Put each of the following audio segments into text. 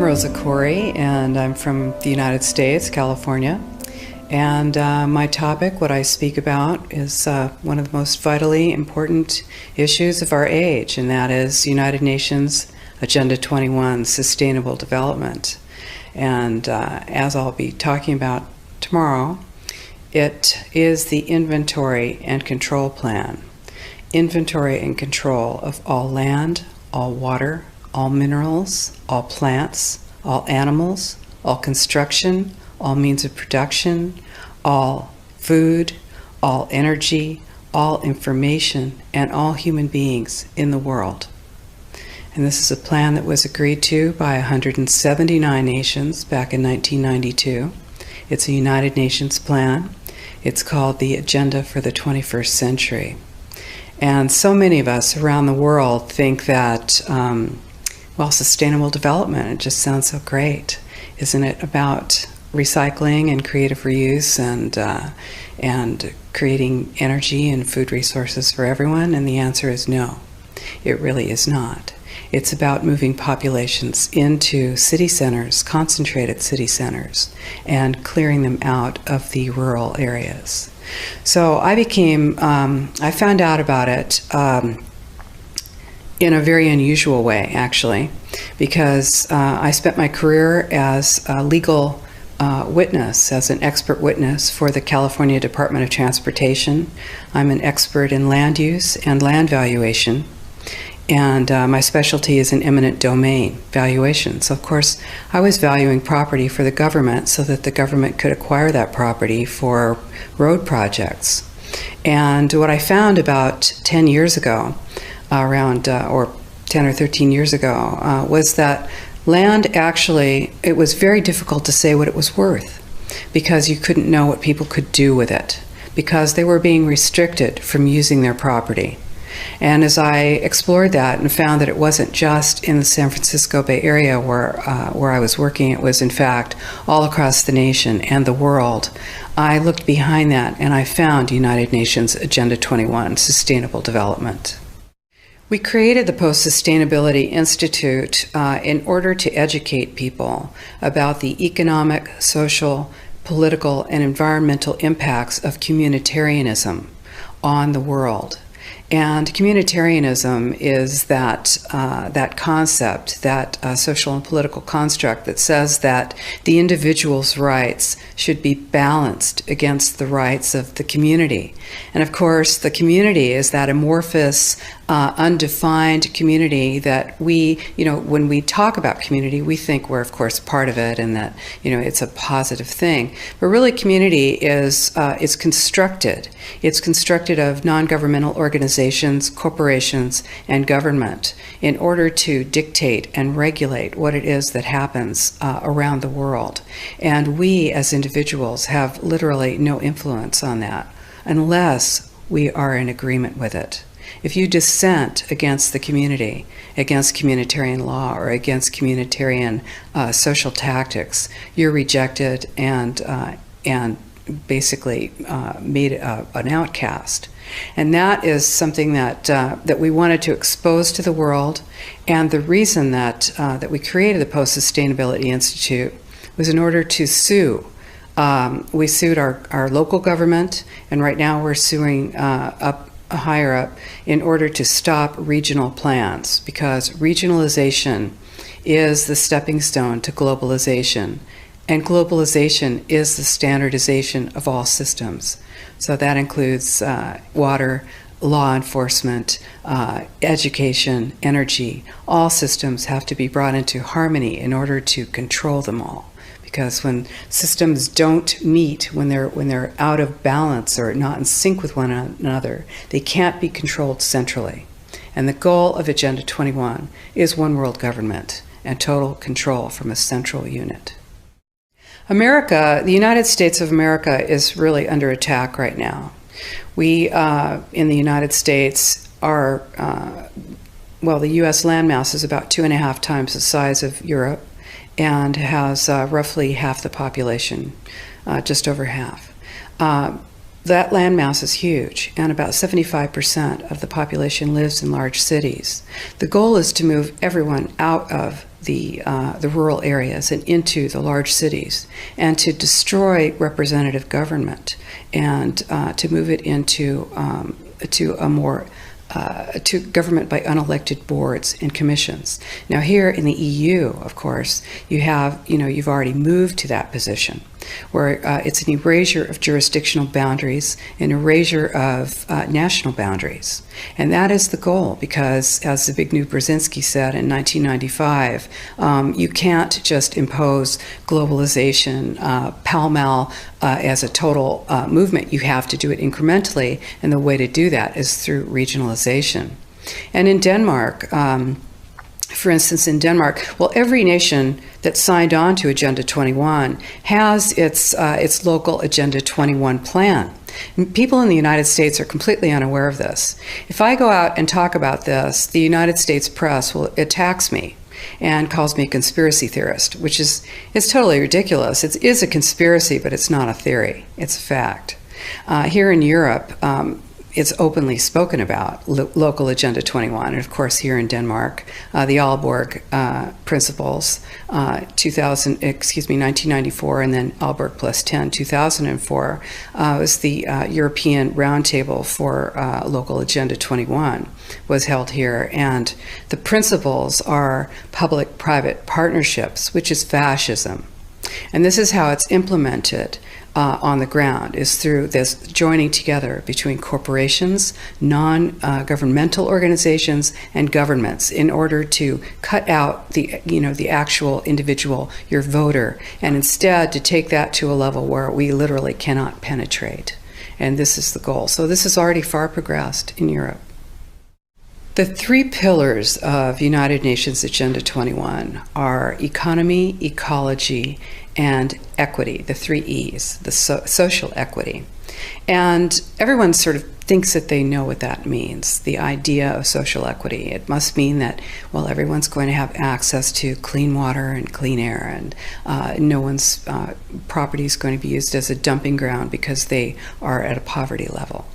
Rosa Corey, and I'm from the United States, California. And my topic, what I speak about, is one of the most vitally important issues of our age, and that is United Nations Agenda 21, Sustainable Development. And as I'll be talking about tomorrow, it is the inventory and control plan. Inventory and control of all land, all water, all minerals, all plants, all animals, all construction, all means of production, all food, all energy, all information, and all human beings in the world. And this is a plan that was agreed to by 179 nations back in 1992. It's a United Nations plan. It's called the Agenda for the 21st Century. And so many of us around the world think that, sustainable development, it just sounds so great. Isn't it about recycling and creative reuse and creating energy and food resources for everyone? And the answer is no, it really is not. It's about moving populations into city centers, concentrated city centers, and clearing them out of the rural areas. So I found out about it in a very unusual way, actually, because I spent my career as a legal witness, as an expert witness for the California Department of Transportation. I'm an expert in land use and land valuation, and my specialty is in eminent domain valuation. So of course, I was valuing property for the government so that the government could acquire that property for road projects. And what I found about 10 years ago, or 10 or 13 years ago, was that land actually, it was very difficult to say what it was worth because you couldn't know what people could do with it because they were being restricted from using their property. And as I explored that and found that it wasn't just in the San Francisco Bay Area where I was working, it was in fact all across the nation and the world, I looked behind that and I found United Nations Agenda 21, Sustainable Development. We created the Post-Sustainability Institute in order to educate people about the economic, social, political, and environmental impacts of communitarianism on the world. And communitarianism is that concept, that social and political construct that says that the individual's rights should be balanced against the rights of the community. And of course, the community is that amorphous, undefined community that we, when we talk about community, we think we're, of course, part of it and that, it's a positive thing. But really, community is constructed. It's constructed of non-governmental organizations, corporations, and government in order to dictate and regulate what it is that happens around the world. And we, as individuals, have literally no influence on that unless we are in agreement with it. If you dissent against the community, against communitarian law, or against communitarian social tactics, you're rejected and basically made an outcast. And that is something that we wanted to expose to the world. And the reason that we created the Post-Sustainability Institute was in order to sue. We sued our local government, and right now we're suing higher up in order to stop regional plans, because regionalization is the stepping stone to globalization, and globalization is the standardization of all systems. So that includes water, law enforcement, education, energy. All systems have to be brought into harmony in order to control them all. Because when systems don't meet, when they're out of balance or not in sync with one another, they can't be controlled centrally. And the goal of Agenda 21 is one world government and total control from a central unit. America, the United States of America, is really under attack right now. We, in the United States, are, the U.S. landmass is about 2.5 times the size of Europe, and has roughly half the population, just over half. That landmass is huge, and about 75% of the population lives in large cities. The goal is to move everyone out of the rural areas and into the large cities, and to destroy representative government and to move it into to a more to government by unelected boards and commissions. Now here in the EU, of course, you've already moved to that position where it's an erasure of jurisdictional boundaries, an erasure of national boundaries. And that is the goal, because as Zbigniew Brzezinski said in 1995, you can't just impose globalization pell-mell as a total movement. You have to do it incrementally, and the way to do that is through regionalization. And in Denmark, for instance, in Denmark, well, every nation that signed on to Agenda 21 has its local Agenda 21 plan. And people in the United States are completely unaware of this. If I go out and talk about this, the United States press attacks me and calls me a conspiracy theorist, which is totally ridiculous. It is a conspiracy, but it's not a theory. It's a fact. Here in Europe, it's openly spoken about, local Agenda 21, and of course here in Denmark, the Aalborg principles, 1994, and then Aalborg plus 10, 2004, was the European Roundtable for local Agenda 21 was held here, and the principles are public-private partnerships, which is fascism. And this is how it's implemented on the ground, is through this joining together between corporations, non-governmental organizations, and governments in order to cut out the actual individual, your voter, and instead to take that to a level where we literally cannot penetrate. And this is the goal. So this is already far progressed in Europe. The three pillars of United Nations Agenda 21 are economy, ecology, and equity, the three E's, the social equity. And everyone sort of thinks that they know what that means, the idea of social equity. It must mean that, well, everyone's going to have access to clean water and clean air, and no one's property is going to be used as a dumping ground because they are at a poverty level.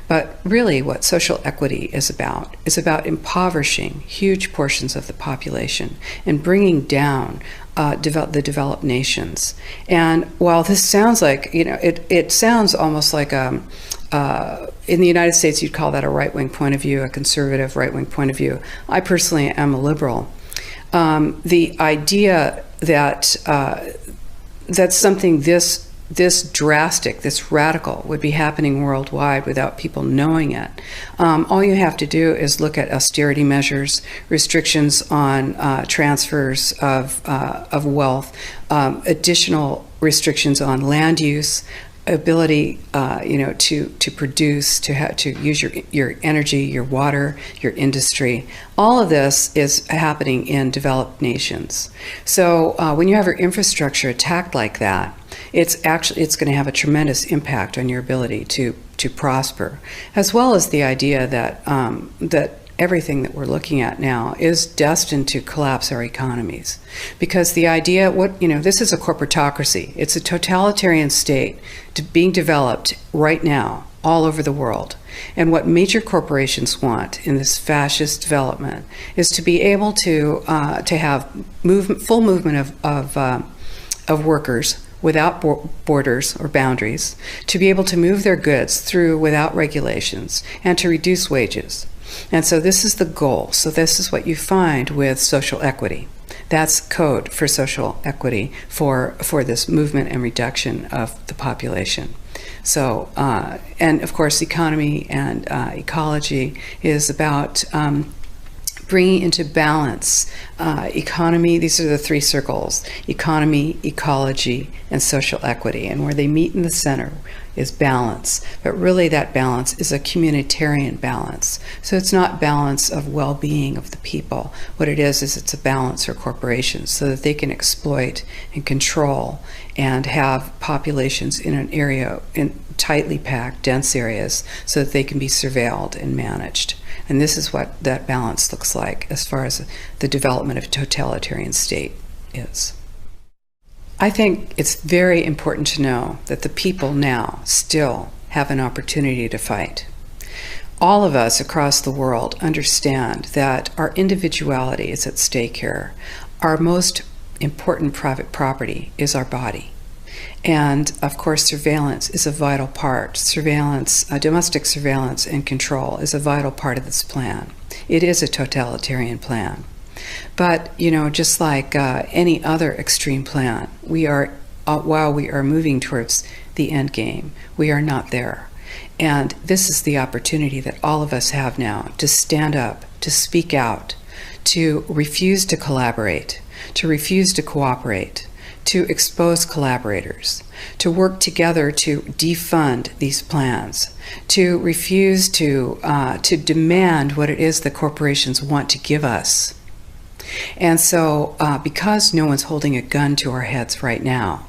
But really what social equity is about impoverishing huge portions of the population and bringing down the developed nations. And while this sounds like, it sounds almost like in the United States you'd call that a right-wing point of view, a conservative right-wing point of view. I personally am a liberal. The idea that that something this drastic, this radical would be happening worldwide without people knowing it. All you have to do is look at austerity measures, restrictions on transfers of wealth, additional restrictions on land use, ability, to produce, to use your energy, your water, your industry. All of this is happening in developed nations. So when you have your infrastructure attacked like that, it's going to have a tremendous impact on your ability to prosper, as well as the idea that that everything that we're looking at now is destined to collapse our economies. Because the idea, this is a corporatocracy. It's a totalitarian state being developed right now all over the world. And what major corporations want in this fascist development is to be able to have full movement of workers without borders or boundaries, to be able to move their goods through without regulations, and to reduce wages. And so this is the goal. So this is what you find with social equity. That's code for social equity for this movement and reduction of the population. So, and of course, economy and ecology is about bringing into balance economy. These are the three circles: economy, ecology, and social equity. And where they meet in the center is balance. But really that balance is a communitarian balance. So it's not balance of well-being of the people. What it is it's a balance for corporations so that they can exploit and control and have populations in an area, in tightly packed, dense areas, so that they can be surveilled and managed. And this is what that balance looks like as far as the development of a totalitarian state is. I think it's very important to know that the people now still have an opportunity to fight. All of us across the world understand that our individuality is at stake here. our most important private property is our body. And of course, surveillance is a vital part. Surveillance, domestic surveillance and control is a vital part of this plan. It is a totalitarian plan. But, just like any other extreme plan, while we are moving towards the end game, we are not there. And this is the opportunity that all of us have now to stand up, to speak out, to refuse to collaborate, to refuse to cooperate, to expose collaborators, to work together to defund these plans, to refuse to demand what it is that corporations want to give us. And so, because no one's holding a gun to our heads right now,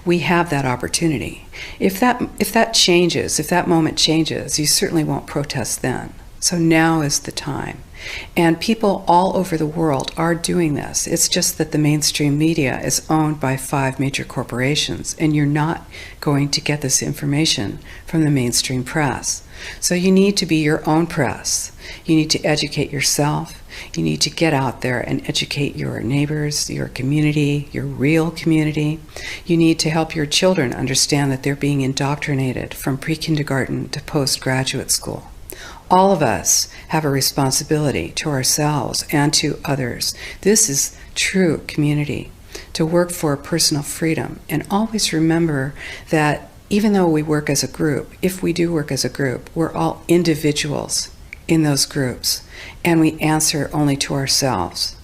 we have that opportunity. If that changes, if that moment changes, you certainly won't protest then. So now is the time. And people all over the world are doing this. It's just that the mainstream media is owned by 5 major corporations, and you're not going to get this information from the mainstream press. So you need to be your own press. You need to educate yourself. You need to get out there and educate your neighbors, your community, your real community. You need to help your children understand that they're being indoctrinated from pre-kindergarten to postgraduate school. All of us have a responsibility to ourselves and to others. This is true community, to work for personal freedom. And always remember that even though we work as a group, if we do work as a group, we're all individuals in those groups, and we answer only to ourselves.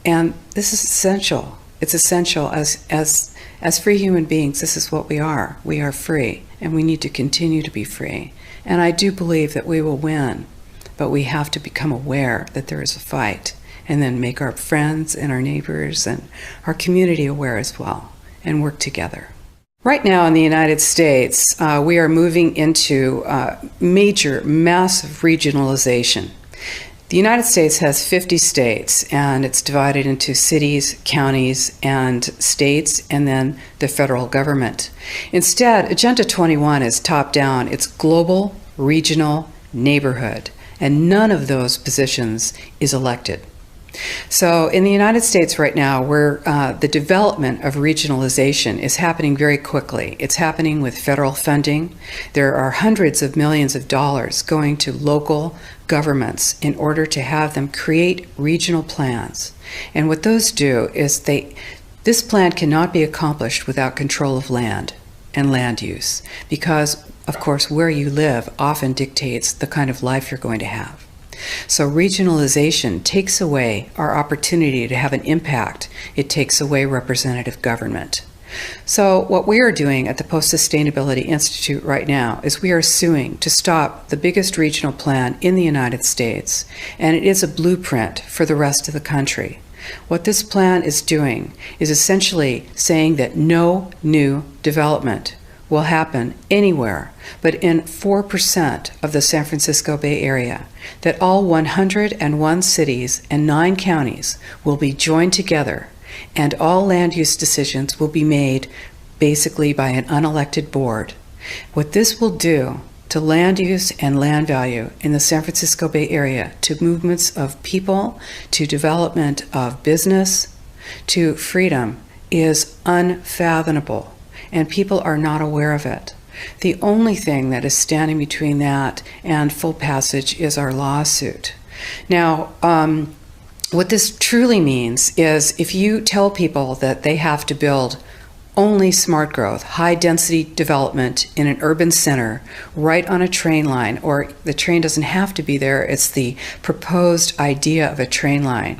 And this is essential. It's essential as free human beings. This is what we are. We are free, and we need to continue to be free. And I do believe that we will win, but we have to become aware that there is a fight, and then make our friends and our neighbors and our community aware as well, and work together. Right now in the United States, we are moving into massive regionalization. The United States has 50 states, and it's divided into cities, counties, and states, and then the federal government. Instead, Agenda 21 is top-down. It's global, regional, neighborhood, and none of those positions is elected. So in the United States right now, where the development of regionalization is happening very quickly. It's happening with federal funding. There are hundreds of millions of dollars going to local governments in order to have them create regional plans. And what those do is this plan cannot be accomplished without control of land and land use, because, of course, where you live often dictates the kind of life you're going to have. So regionalization takes away our opportunity to have an impact. It takes away representative government. So what we are doing at the Post-Sustainability Institute right now is we are suing to stop the biggest regional plan in the United States, and it is a blueprint for the rest of the country. What this plan is doing is essentially saying that no new development will happen anywhere but in 4% of the San Francisco Bay Area, that all 101 cities and 9 counties will be joined together, and all land use decisions will be made basically by an unelected board. What this will do to land use and land value in the San Francisco Bay Area, to movements of people, to development of business, to freedom, is unfathomable. And people are not aware of it. The only thing that is standing between that and full passage is our lawsuit. Now, what this truly means is if you tell people that they have to build only smart growth, high density development in an urban center right on a train line, or the train doesn't have to be there, it's the proposed idea of a train line.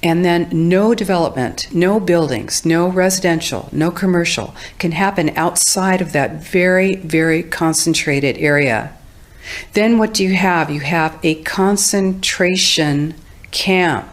And then no development, no buildings, no residential, no commercial can happen outside of that very, very concentrated area. Then what do you have? You have a concentration camp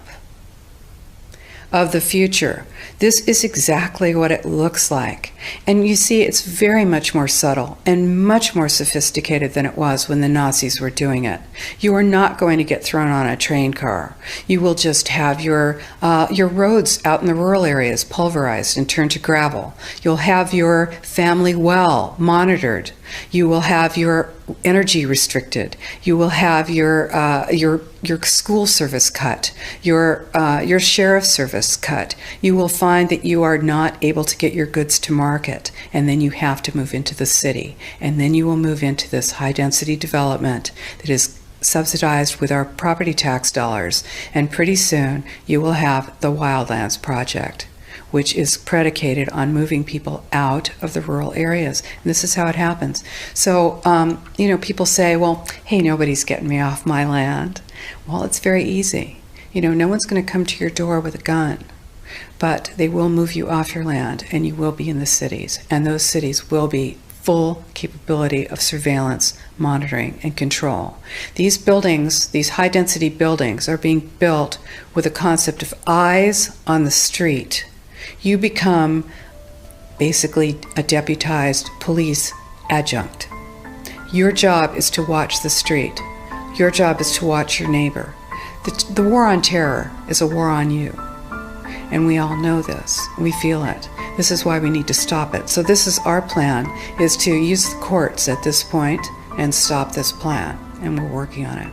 of the future. This is exactly what it looks like. And you see, it's very much more subtle and much more sophisticated than it was when the Nazis were doing it. You are not going to get thrown on a train car. You will just have your roads out in the rural areas pulverized and turned to gravel. You'll have your family well monitored. You will have your energy restricted. You will have your school service cut, your sheriff's service cut. You will find that you are not able to get your goods to market, and then you have to move into the city, and then you will move into this high-density development that is subsidized with our property tax dollars, and pretty soon you will have the Wildlands Project, which is predicated on moving people out of the rural areas. And this is how it happens. So, people say, well, hey, nobody's getting me off my land. Well, it's very easy. No one's going to come to your door with a gun, but they will move you off your land, and you will be in the cities. And those cities will be full capability of surveillance, monitoring, and control. These buildings, these high-density buildings, are being built with a concept of eyes on the street. You become basically a deputized police adjunct. Your job is to watch the street. Your job is to watch your neighbor. The war on terror is a war on you. And we all know this. We feel it. This is why we need to stop it. So this is our plan, is to use the courts at this point and stop this plan. And we're working on it.